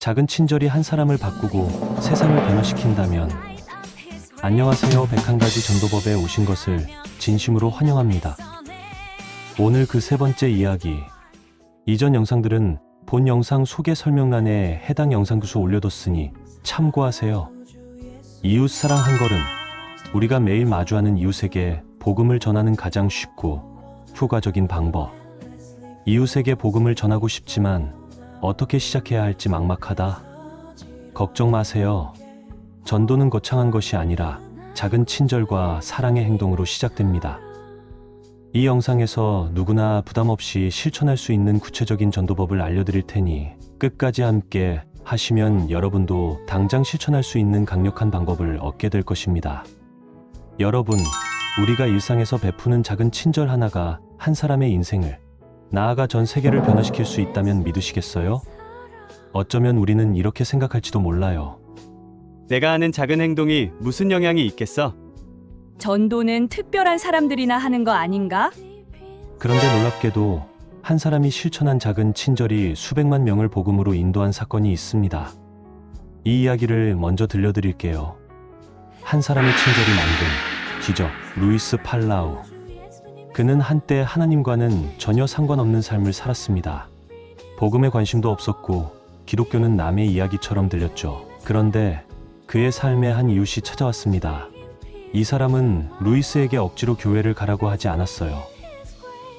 작은 친절이 한 사람을 바꾸고 세상을 변화시킨다면 안녕하세요. 101가지 전도법에 오신 것을 진심으로 환영합니다. 오늘 그 세 번째 이야기. 이전 영상들은 본 영상 소개 설명란에 해당 영상 구수 올려뒀으니 참고하세요. 이웃 사랑 한 걸음. 우리가 매일 마주하는 이웃에게 복음을 전하는 가장 쉽고 효과적인 방법. 이웃에게 복음을 전하고 싶지만 어떻게 시작해야 할지 막막하다. 걱정 마세요. 전도는 거창한 것이 아니라 작은 친절과 사랑의 행동으로 시작됩니다. 이 영상에서 누구나 부담 없이 실천할 수 있는 구체적인 전도법을 알려드릴 테니 끝까지 함께 하시면 여러분도 당장 실천할 수 있는 강력한 방법을 얻게 될 것입니다. 여러분, 우리가 일상에서 베푸는 작은 친절 하나가 한 사람의 인생을, 나아가 전 세계를 변화시킬 수 있다면 믿으시겠어요? 어쩌면 우리는 이렇게 생각할지도 몰라요. 내가 하는 작은 행동이 무슨 영향이 있겠어? 전도는 특별한 사람들이나 하는 거 아닌가? 그런데 놀랍게도 한 사람이 실천한 작은 친절이 수백만 명을 복음으로 인도한 사건이 있습니다. 이 이야기를 먼저 들려드릴게요. 한 사람의 친절이 만든 기적. 루이스 팔라우. 그는 한때 하나님과는 전혀 상관없는 삶을 살았습니다. 복음에 관심도 없었고 기독교는 남의 이야기처럼 들렸죠. 그런데 그의 삶에 한 이웃이 찾아왔습니다. 이 사람은 루이스에게 억지로 교회를 가라고 하지 않았어요.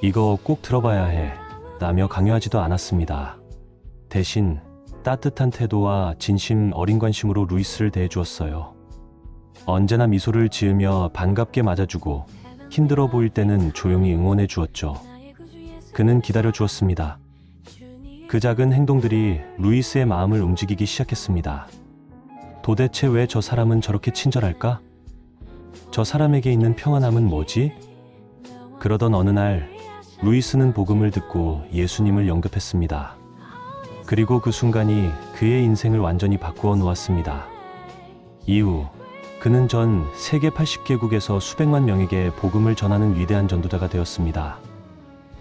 이거 꼭 들어봐야 해 라며 강요하지도 않았습니다. 대신 따뜻한 태도와 진심 어린 관심으로 루이스를 대해주었어요. 언제나 미소를 지으며 반갑게 맞아주고 힘들어 보일 때는 조용히 응원해 주었죠. 그는 기다려 주었습니다. 그 작은 행동들이 루이스의 마음을 움직이기 시작했습니다. 도대체 왜 저 사람은 저렇게 친절할까? 저 사람에게 있는 평안함은 뭐지? 그러던 어느 날 루이스는 복음을 듣고 예수님을 영접했습니다. 그리고 그 순간이 그의 인생을 완전히 바꾸어 놓았습니다. 이후 그는 전 세계 80개국에서 수백만 명에게 복음을 전하는 위대한 전도자가 되었습니다.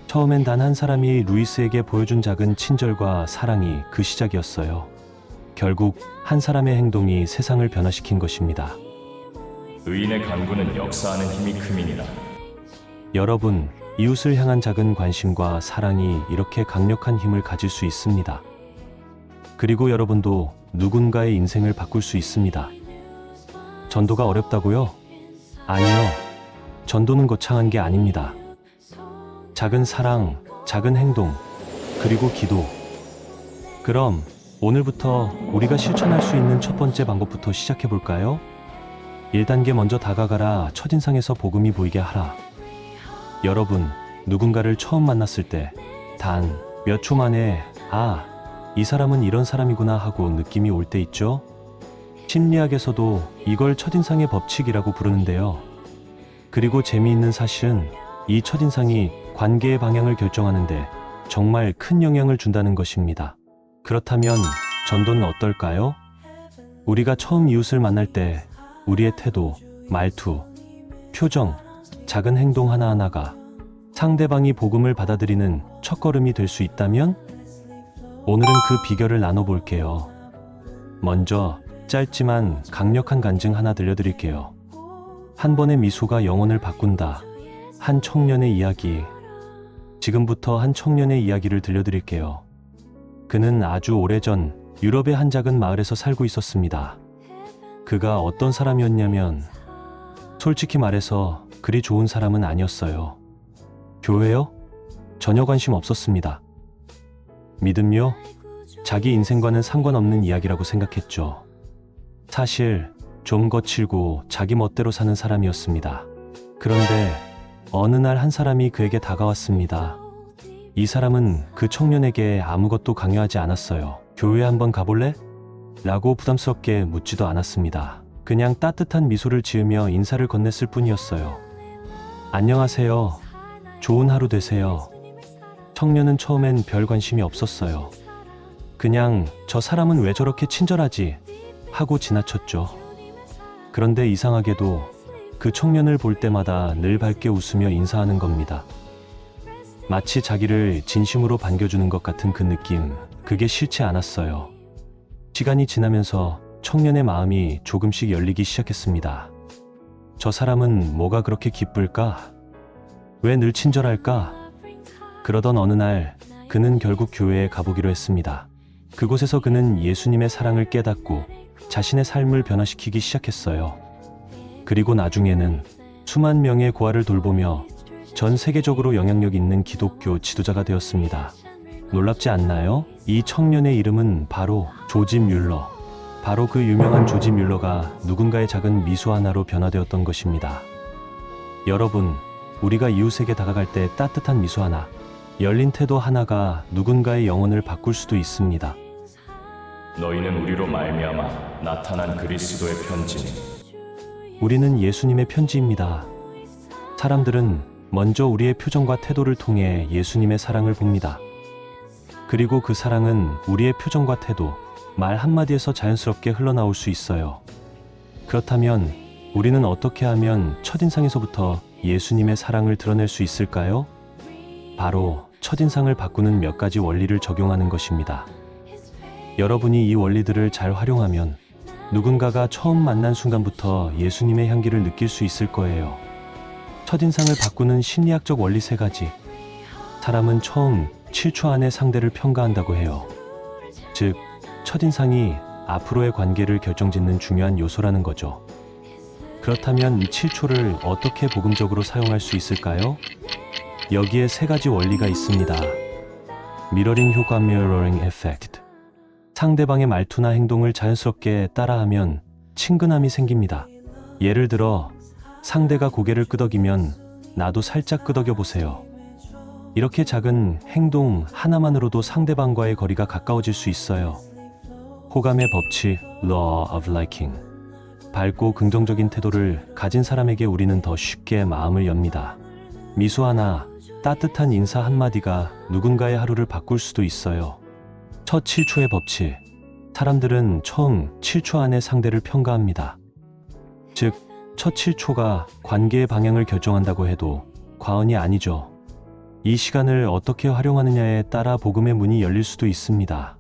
처음엔 단 한 사람이 루이스에게 보여준 작은 친절과 사랑이 그 시작이었어요. 결국 한 사람의 행동이 세상을 변화시킨 것입니다. 의인의 간구는 역사하는 힘이 큼이니라. 여러분, 이웃을 향한 작은 관심과 사랑이 이렇게 강력한 힘을 가질 수 있습니다. 그리고 여러분도 누군가의 인생을 바꿀 수 있습니다. 전도가 어렵다고요? 아니요. 전도는 거창한 게 아닙니다. 작은 사랑, 작은 행동, 그리고 기도. 그럼 오늘부터 우리가 실천할 수 있는 첫 번째 방법부터 시작해 볼까요? 1단계 먼저 다가가라. 첫인상에서 복음이 보이게 하라. 여러분, 누군가를 처음 만났을 때 단 몇 초 만에 이 사람은 이런 사람이구나 하고 느낌이 올 때 있죠? 심리학에서도 이걸 첫인상의 법칙이라고 부르는데요. 그리고 재미있는 사실은 이 첫인상이 관계의 방향을 결정하는데 정말 큰 영향을 준다는 것입니다. 그렇다면 전도는 어떨까요? 우리가 처음 이웃을 만날 때 우리의 태도, 말투, 표정, 작은 행동 하나하나가 상대방이 복음을 받아들이는 첫걸음이 될 수 있다면? 오늘은 그 비결을 나눠볼게요. 먼저 짧지만 강력한 간증 하나 들려드릴게요. 한 번의 미소가 영혼을 바꾼다. 한 청년의 이야기. 지금부터 한 청년의 이야기를 들려드릴게요. 그는 아주 오래전 유럽의 한 작은 마을에서 살고 있었습니다. 그가 어떤 사람이었냐면 솔직히 말해서 그리 좋은 사람은 아니었어요. 교회요? 전혀 관심 없었습니다. 믿음요? 자기 인생과는 상관없는 이야기라고 생각했죠. 사실 좀 거칠고 자기 멋대로 사는 사람이었습니다. 그런데 어느 날 한 사람이 그에게 다가왔습니다. 이 사람은 그 청년에게 아무것도 강요하지 않았어요. 교회 한번 가볼래? 라고 부담스럽게 묻지도 않았습니다. 그냥 따뜻한 미소를 지으며 인사를 건넸을 뿐이었어요. 안녕하세요. 좋은 하루 되세요. 청년은 처음엔 별 관심이 없었어요. 그냥 저 사람은 왜 저렇게 친절하지? 하고 지나쳤죠. 그런데 이상하게도 그 청년을 볼 때마다 늘 밝게 웃으며 인사하는 겁니다. 마치 자기를 진심으로 반겨주는 것 같은 그 느낌, 그게 싫지 않았어요. 시간이 지나면서 청년의 마음이 조금씩 열리기 시작했습니다. 저 사람은 뭐가 그렇게 기쁠까? 왜 늘 친절할까? 그러던 어느 날 그는 결국 교회에 가보기로 했습니다. 그곳에서 그는 예수님의 사랑을 깨닫고 자신의 삶을 변화시키기 시작했어요. 그리고 나중에는 수만 명의 고아를 돌보며 전 세계적으로 영향력 있는 기독교 지도자가 되었습니다. 놀랍지 않나요? 이 청년의 이름은 바로 조지 뮬러. 바로 그 유명한 조지 뮬러가 누군가의 작은 미소 하나로 변화되었던 것입니다. 여러분, 우리가 이웃에게 다가갈 때 따뜻한 미소 하나, 열린 태도 하나가 누군가의 영혼을 바꿀 수도 있습니다. 너희는 우리로 말미암아 나타난 그리스도의 편지니 우리는 예수님의 편지입니다. 사람들은 먼저 우리의 표정과 태도를 통해 예수님의 사랑을 봅니다. 그리고 그 사랑은 우리의 표정과 태도, 말 한마디에서 자연스럽게 흘러나올 수 있어요. 그렇다면 우리는 어떻게 하면 첫인상에서부터 예수님의 사랑을 드러낼 수 있을까요? 바로 첫인상을 바꾸는 몇 가지 원리를 적용하는 것입니다. 여러분이 이 원리들을 잘 활용하면 누군가가 처음 만난 순간부터 예수님의 향기를 느낄 수 있을 거예요. 첫인상을 바꾸는 심리학적 원리 3가지. 사람은 처음 7초 안에 상대를 평가한다고 해요. 즉, 첫인상이 앞으로의 관계를 결정짓는 중요한 요소라는 거죠. 그렇다면 이 7초를 어떻게 복음적으로 사용할 수 있을까요? 여기에 3가지 원리가 있습니다. 미러링 효과 (mirroring effect). 상대방의 말투나 행동을 자연스럽게 따라하면 친근함이 생깁니다. 예를 들어 상대가 고개를 끄덕이면 나도 살짝 끄덕여 보세요. 이렇게 작은 행동 하나만으로도 상대방과의 거리가 가까워질 수 있어요. 호감의 법칙 (law of liking). 밝고 긍정적인 태도를 가진 사람에게 우리는 더 쉽게 마음을 엽니다. 미소 하나, 따뜻한 인사 한마디가 누군가의 하루를 바꿀 수도 있어요. 첫 7초의 법칙. 사람들은 처음 7초 안에 상대를 평가합니다. 즉, 첫 7초가 관계의 방향을 결정한다고 해도 과언이 아니죠. 이 시간을 어떻게 활용하느냐에 따라 복음의 문이 열릴 수도 있습니다.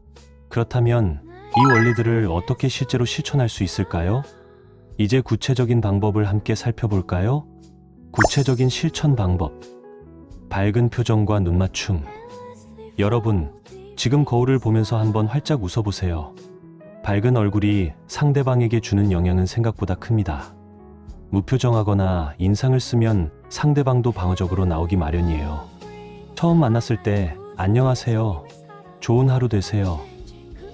그렇다면 이 원리들을 어떻게 실제로 실천할 수 있을까요? 이제 구체적인 방법을 함께 살펴볼까요? 구체적인 실천 방법. 밝은 표정과 눈맞춤. 여러분, 지금 거울을 보면서 한번 활짝 웃어보세요. 밝은 얼굴이 상대방에게 주는 영향은 생각보다 큽니다. 무표정하거나 인상을 쓰면 상대방도 방어적으로 나오기 마련이에요. 처음 만났을 때 안녕하세요, 좋은 하루 되세요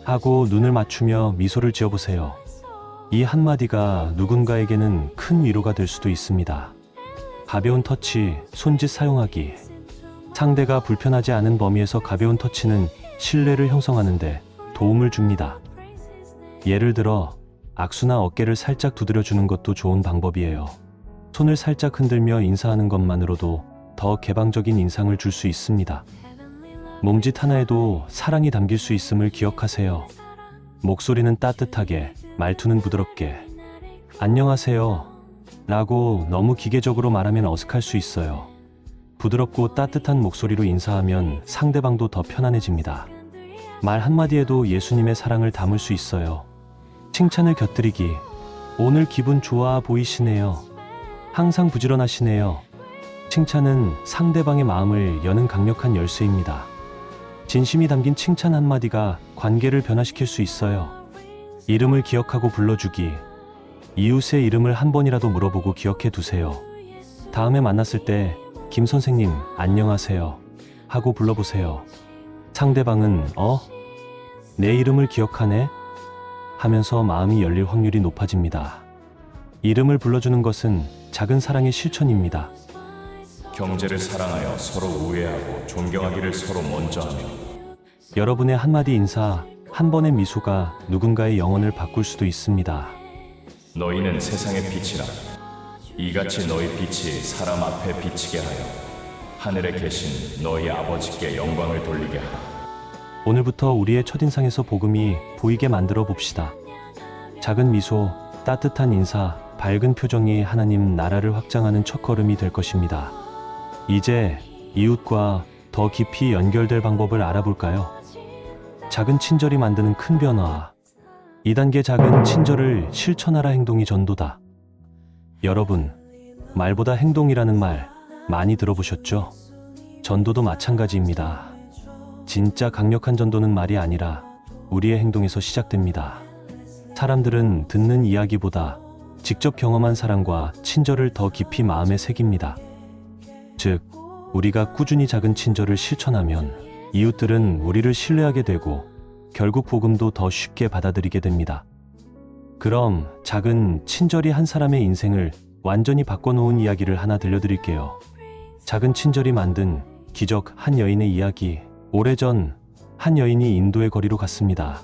하고 눈을 맞추며 미소를 지어보세요. 이 한마디가 누군가에게는 큰 위로가 될 수도 있습니다. 가벼운 터치, 손짓 사용하기. 상대가 불편하지 않은 범위에서 가벼운 터치는 신뢰를 형성하는데 도움을 줍니다. 예를 들어 악수나 어깨를 살짝 두드려주는 것도 좋은 방법이에요. 손을 살짝 흔들며 인사하는 것만으로도 더 개방적인 인상을 줄 수 있습니다. 몸짓 하나에도 사랑이 담길 수 있음을 기억하세요. 목소리는 따뜻하게, 말투는 부드럽게. 안녕하세요 라고 너무 기계적으로 말하면 어색할 수 있어요. 부드럽고 따뜻한 목소리로 인사하면 상대방도 더 편안해집니다. 말 한마디에도 예수님의 사랑을 담을 수 있어요. 칭찬을 곁들이기. 오늘 기분 좋아 보이시네요. 항상 부지런하시네요. 칭찬은 상대방의 마음을 여는 강력한 열쇠입니다. 진심이 담긴 칭찬 한마디가 관계를 변화시킬 수 있어요. 이름을 기억하고 불러주기. 이웃의 이름을 한 번이라도 물어보고 기억해 두세요. 다음에 만났을 때 김 선생님 안녕하세요 하고 불러보세요. 상대방은 내 이름을 기억하네 하면서 마음이 열릴 확률이 높아집니다. 이름을 불러주는 것은 작은 사랑의 실천입니다. 경제를 사랑하여 서로 우애하고 존경하기를 서로 먼저 하며 여러분의 한마디 인사, 한 번의 미소가 누군가의 영혼을 바꿀 수도 있습니다. 너희는 세상의 빛이라 이같이 너희 빛이 사람 앞에 비치게 하여 하늘에 계신 너희 아버지께 영광을 돌리게 하라. 오늘부터 우리의 첫인상에서 복음이 보이게 만들어 봅시다. 작은 미소, 따뜻한 인사, 밝은 표정이 하나님 나라를 확장하는 첫걸음이 될 것입니다. 이제 이웃과 더 깊이 연결될 방법을 알아볼까요? 작은 친절이 만드는 큰 변화. 2단계 작은 친절을 실천하라 행동이 전도다. 여러분, 말보다 행동이라는 말 많이 들어보셨죠? 전도도 마찬가지입니다. 진짜 강력한 전도는 말이 아니라 우리의 행동에서 시작됩니다. 사람들은 듣는 이야기보다 직접 경험한 사랑과 친절을 더 깊이 마음에 새깁니다. 즉, 우리가 꾸준히 작은 친절을 실천하면 이웃들은 우리를 신뢰하게 되고 결국 복음도 더 쉽게 받아들이게 됩니다. 그럼 작은 친절이 한 사람의 인생을 완전히 바꿔놓은 이야기를 하나 들려드릴게요. 작은 친절이 만든 기적 한 여인의 이야기. 오래전 한 여인이 인도의 거리로 갔습니다.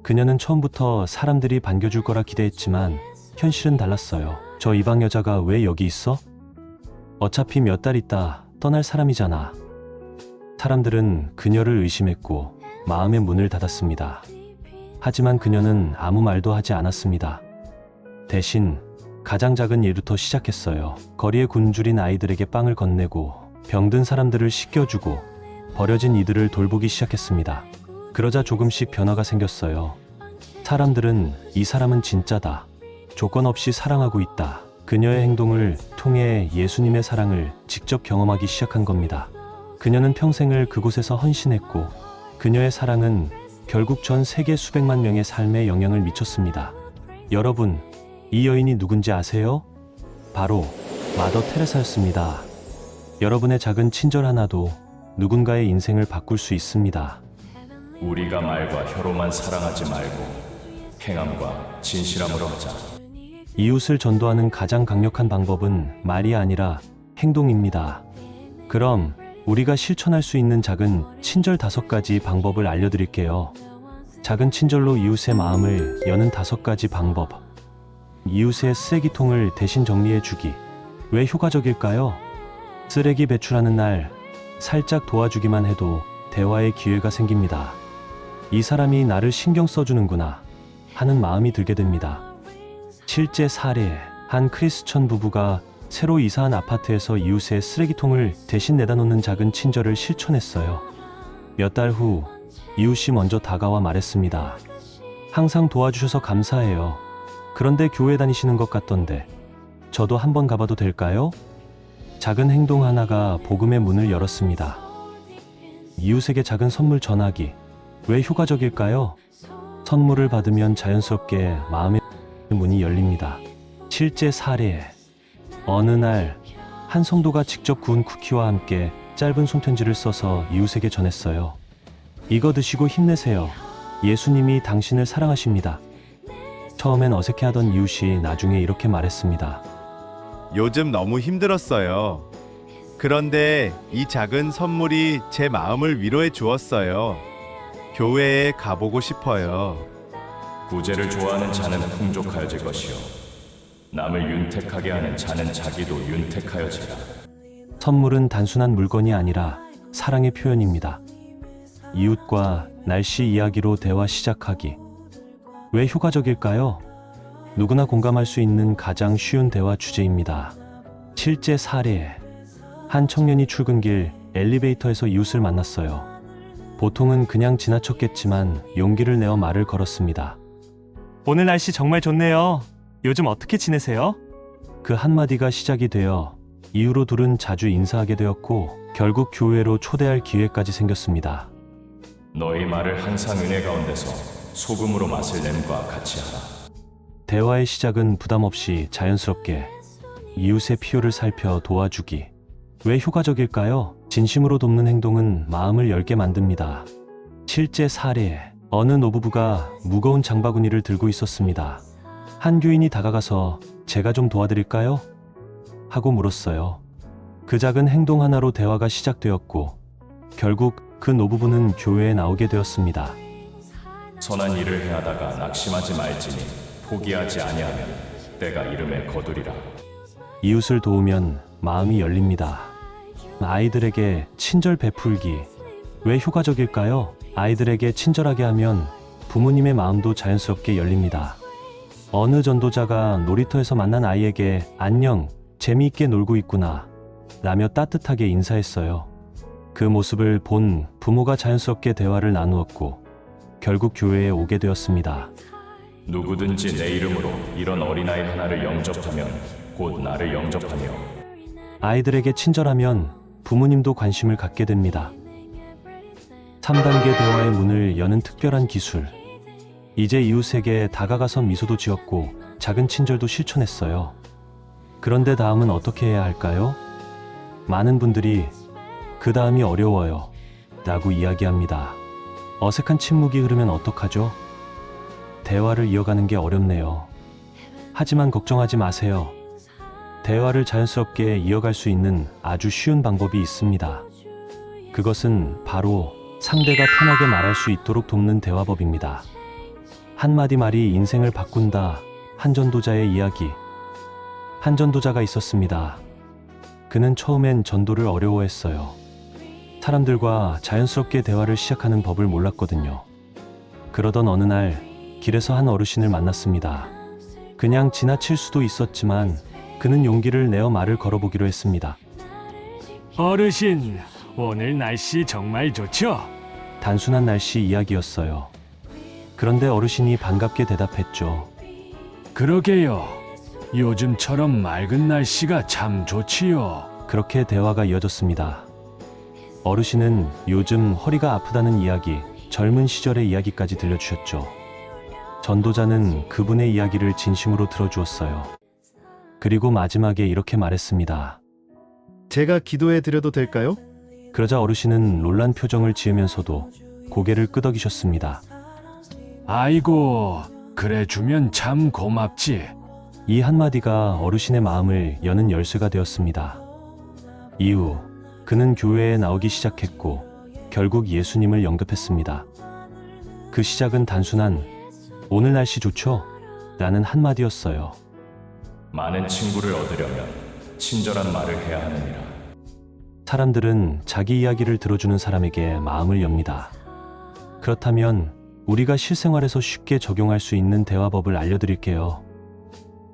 그녀는 처음부터 사람들이 반겨줄 거라 기대했지만 현실은 달랐어요. 저 이방 여자가 왜 여기 있어? 어차피 몇 달 있다 떠날 사람이잖아. 사람들은 그녀를 의심했고 마음의 문을 닫았습니다. 하지만 그녀는 아무 말도 하지 않았습니다. 대신 가장 작은 일부터 시작했어요. 거리에 굶주린 아이들에게 빵을 건네고 병든 사람들을 씻겨주고 버려진 이들을 돌보기 시작했습니다. 그러자 조금씩 변화가 생겼어요. 사람들은 이 사람은 진짜다. 조건 없이 사랑하고 있다. 그녀의 행동을 통해 예수님의 사랑을 직접 경험하기 시작한 겁니다. 그녀는 평생을 그곳에서 헌신했고 그녀의 사랑은 결국 전 세계 수백만 명의 삶에 영향을 미쳤습니다. 여러분, 이 여인이 누군지 아세요? 바로 마더 테레사였습니다. 여러분의 작은 친절 하나도 누군가의 인생을 바꿀 수 있습니다. 우리가 말과 혀로만 사랑하지 말고 행함과 진실함으로 하자. 이웃을 전도하는 가장 강력한 방법은 말이 아니라 행동입니다. 그럼 우리가 실천할 수 있는 작은 친절 5가지 방법을 알려드릴게요. 작은 친절로 이웃의 마음을 여는 5가지 방법. 이웃의 쓰레기통을 대신 정리해주기. 왜 효과적일까요? 쓰레기 배출하는 날 살짝 도와주기만 해도 대화의 기회가 생깁니다. 이 사람이 나를 신경 써주는구나 하는 마음이 들게 됩니다. 실제 사례, 한 크리스천 부부가 새로 이사한 아파트에서 이웃의 쓰레기통을 대신 내다 놓는 작은 친절을 실천했어요. 몇 달 후 이웃이 먼저 다가와 말했습니다. 항상 도와주셔서 감사해요. 그런데 교회 다니시는 것 같던데 저도 한번 가봐도 될까요? 작은 행동 하나가 복음의 문을 열었습니다. 이웃에게 작은 선물 전하기. 왜 효과적일까요? 선물을 받으면 자연스럽게 마음의 문이 열립니다. 실제 사례. 어느 날 한 성도가 직접 구운 쿠키와 함께 짧은 손편지를 써서 이웃에게 전했어요. 이거 드시고 힘내세요. 예수님이 당신을 사랑하십니다. 처음엔 어색해하던 이웃이 나중에 이렇게 말했습니다. 요즘 너무 힘들었어요. 그런데 이 작은 선물이 제 마음을 위로해 주었어요. 교회에 가보고 싶어요. 구제를 좋아하는 자는 풍족하여질 것이요 남을 윤택하게 하는 자는 자기도 윤택하여지라. 선물은 단순한 물건이 아니라 사랑의 표현입니다. 이웃과 날씨 이야기로 대화 시작하기. 왜 효과적일까요? 누구나 공감할 수 있는 가장 쉬운 대화 주제입니다. 실제 사례. 한 청년이 출근길 엘리베이터에서 이웃을 만났어요. 보통은 그냥 지나쳤겠지만 용기를 내어 말을 걸었습니다. 오늘 날씨 정말 좋네요. 요즘 어떻게 지내세요? 그 한마디가 시작이 되어 이후로 둘은 자주 인사하게 되었고 결국 교회로 초대할 기회까지 생겼습니다. 너희 말을 항상 은혜 가운데서 소금으로 맛을 냄과 같이 하라. 대화의 시작은 부담 없이 자연스럽게 이웃의 필요를 살펴 도와주기. 왜 효과적일까요? 진심으로 돕는 행동은 마음을 열게 만듭니다. 실제 사례. 어느 노부부가 무거운 장바구니를 들고 있었습니다. 한 교인이 다가가서 제가 좀 도와드릴까요? 하고 물었어요. 그 작은 행동 하나로 대화가 시작되었고 결국 그 노부부는 교회에 나오게 되었습니다. 선한 일을 행하다가 낙심하지 말지니 포기하지 아니하면 때가 이름에 거두리라. 이웃을 도우면 마음이 열립니다. 아이들에게 친절 베풀기. 왜 효과적일까요? 아이들에게 친절하게 하면 부모님의 마음도 자연스럽게 열립니다. 어느 전도자가 놀이터에서 만난 아이에게 안녕, 재미있게 놀고 있구나 라며 따뜻하게 인사했어요. 그 모습을 본 부모가 자연스럽게 대화를 나누었고 결국 교회에 오게 되었습니다. 누구든지 내 이름으로 이런 어린아이 하나를 영접하면 곧 나를 영접하며 아이들에게 친절하면 부모님도 관심을 갖게 됩니다. 3단계 대화의 문을 여는 특별한 기술. 이제 이웃에게 다가가서 미소도 지었고 작은 친절도 실천했어요. 그런데 다음은 어떻게 해야 할까요? 많은 분들이 그 다음이 어려워요 라고 이야기합니다. 어색한 침묵이 흐르면 어떡하죠? 대화를 이어가는 게 어렵네요. 하지만 걱정하지 마세요. 대화를 자연스럽게 이어갈 수 있는 아주 쉬운 방법이 있습니다. 그것은 바로 상대가 편하게 말할 수 있도록 돕는 대화법입니다. 한마디 말이 인생을 바꾼다. 한 전도자의 이야기. 한 전도자가 있었습니다. 그는 처음엔 전도를 어려워했어요. 사람들과 자연스럽게 대화를 시작하는 법을 몰랐거든요. 그러던 어느 날 길에서 한 어르신을 만났습니다. 그냥 지나칠 수도 있었지만 그는 용기를 내어 말을 걸어보기로 했습니다. 어르신, 오늘 날씨 정말 좋죠? 단순한 날씨 이야기였어요. 그런데 어르신이 반갑게 대답했죠. 그러게요. 요즘처럼 맑은 날씨가 참 좋지요. 그렇게 대화가 이어졌습니다. 어르신은 요즘 허리가 아프다는 이야기, 젊은 시절의 이야기까지 들려주셨죠. 전도자는 그분의 이야기를 진심으로 들어주었어요. 그리고 마지막에 이렇게 말했습니다. 제가 기도해 드려도 될까요? 그러자 어르신은 놀란 표정을 지으면서도 고개를 끄덕이셨습니다. 아이고, 그래 주면 참 고맙지. 이 한마디가 어르신의 마음을 여는 열쇠가 되었습니다. 이후 그는 교회에 나오기 시작했고 결국 예수님을 영접했습니다. 그 시작은 단순한 오늘 날씨 좋죠? 라는 한마디였어요. 많은 친구를 얻으려면 친절한 말을 해야 하느니라. 사람들은 자기 이야기를 들어주는 사람에게 마음을 엽니다. 그렇다면 우리가 실생활에서 쉽게 적용할 수 있는 대화법을 알려드릴게요.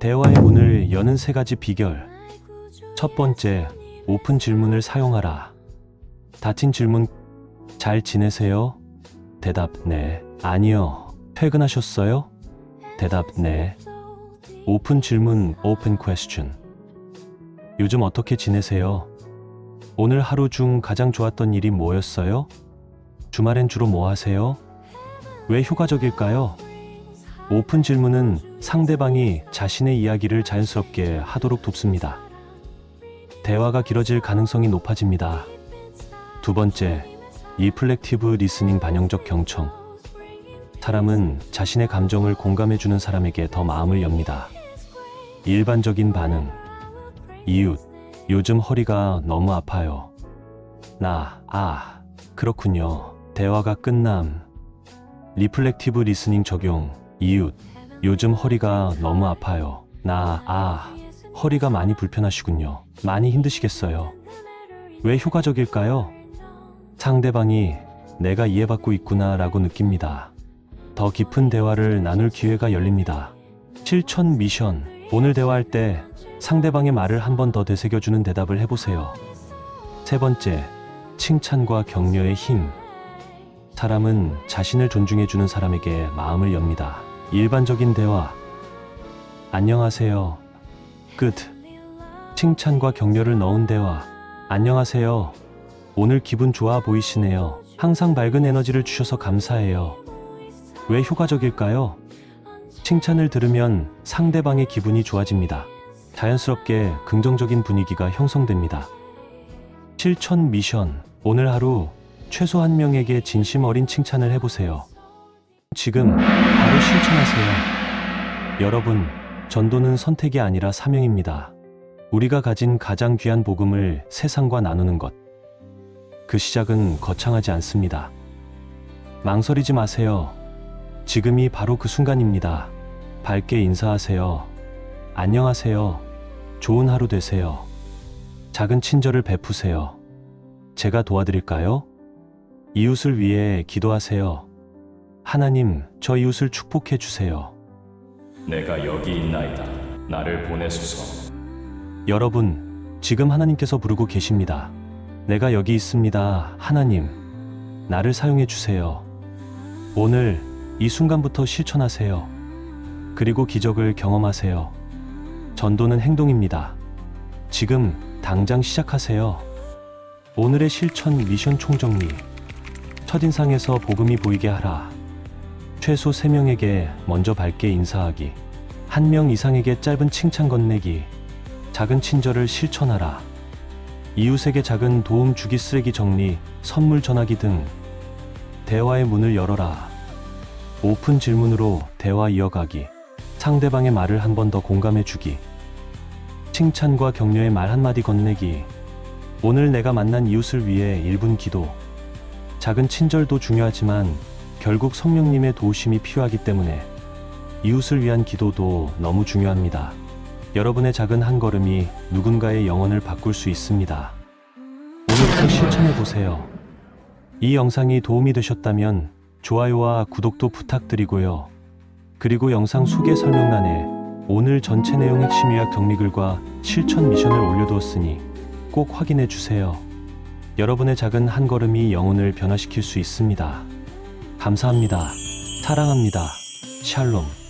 대화의 문을 여는 3가지 비결. 첫 번째, 오픈 질문을 사용하라. 닫힌 질문, 잘 지내세요? 대답, 네. 아니요. 퇴근하셨어요? 대답, 네. 오픈 질문, open question. 요즘 어떻게 지내세요? 오늘 하루 중 가장 좋았던 일이 뭐였어요? 주말엔 주로 뭐 하세요? 왜 효과적일까요? 오픈 질문은 상대방이 자신의 이야기를 자연스럽게 하도록 돕습니다. 대화가 길어질 가능성이 높아집니다. 두 번째, 리플렉티브 리스닝 반영적 경청. 사람은 자신의 감정을 공감해주는 사람에게 더 마음을 엽니다. 일반적인 반응. 이웃, 요즘 허리가 너무 아파요. 그렇군요. 대화가 끝남. 리플렉티브 리스닝 적용. 이웃, 요즘 허리가 너무 아파요. 허리가 많이 불편하시군요. 많이 힘드시겠어요. 왜 효과적일까요? 상대방이 내가 이해받고 있구나 라고 느낍니다. 더 깊은 대화를 나눌 기회가 열립니다. 실천 미션. 오늘 대화할 때 상대방의 말을 한 번 더 되새겨주는 대답을 해보세요. 세 번째, 칭찬과 격려의 힘. 사람은 자신을 존중해주는 사람에게 마음을 엽니다. 일반적인 대화. 안녕하세요. 끝. 칭찬과 격려를 넣은 대화. 안녕하세요. 오늘 기분 좋아 보이시네요. 항상 밝은 에너지를 주셔서 감사해요. 왜 효과적일까요? 칭찬을 들으면 상대방의 기분이 좋아집니다. 자연스럽게 긍정적인 분위기가 형성됩니다. 실천 미션. 오늘 하루 최소 한 명에게 진심 어린 칭찬을 해보세요. 지금 바로 실천하세요. 여러분, 전도는 선택이 아니라 사명입니다. 우리가 가진 가장 귀한 복음을 세상과 나누는 것. 그 시작은 거창하지 않습니다. 망설이지 마세요. 지금이 바로 그 순간입니다. 밝게 인사하세요. 안녕하세요. 좋은 하루 되세요. 작은 친절을 베푸세요. 제가 도와드릴까요? 이웃을 위해 기도하세요. 하나님, 저 이웃을 축복해 주세요. 내가 여기 있나이다. 나를 보내소서. 여러분, 지금 하나님께서 부르고 계십니다. 내가 여기 있습니다. 하나님, 나를 사용해 주세요. 오늘 이 순간부터 실천하세요. 그리고 기적을 경험하세요. 전도는 행동입니다. 지금 당장 시작하세요. 오늘의 실천 미션 총정리. 첫인상에서 복음이 보이게 하라. 최소 3명에게 먼저 밝게 인사하기. 1명 이상에게 짧은 칭찬 건네기. 작은 친절을 실천하라. 이웃에게 작은 도움 주기, 쓰레기 정리, 선물 전하기 등. 대화의 문을 열어라. 오픈 질문으로 대화 이어가기. 상대방의 말을 한 번 더 공감해 주기. 칭찬과 격려의 말 한마디 건네기. 오늘 내가 만난 이웃을 위해 1분 기도. 작은 친절도 중요하지만 결국 성령님의 도우심이 필요하기 때문에 이웃을 위한 기도도 너무 중요합니다. 여러분의 작은 한 걸음이 누군가의 영혼을 바꿀 수 있습니다. 오늘부터 실천해 보세요. 이 영상이 도움이 되셨다면 좋아요와 구독도 부탁드리고요. 그리고 영상 소개 설명란에 오늘 전체 내용 핵심 요약 정리글과 실천 미션을 올려두었으니 꼭 확인해 주세요. 여러분의 작은 한 걸음이 영혼을 변화시킬 수 있습니다. 감사합니다. 사랑합니다. 샬롬.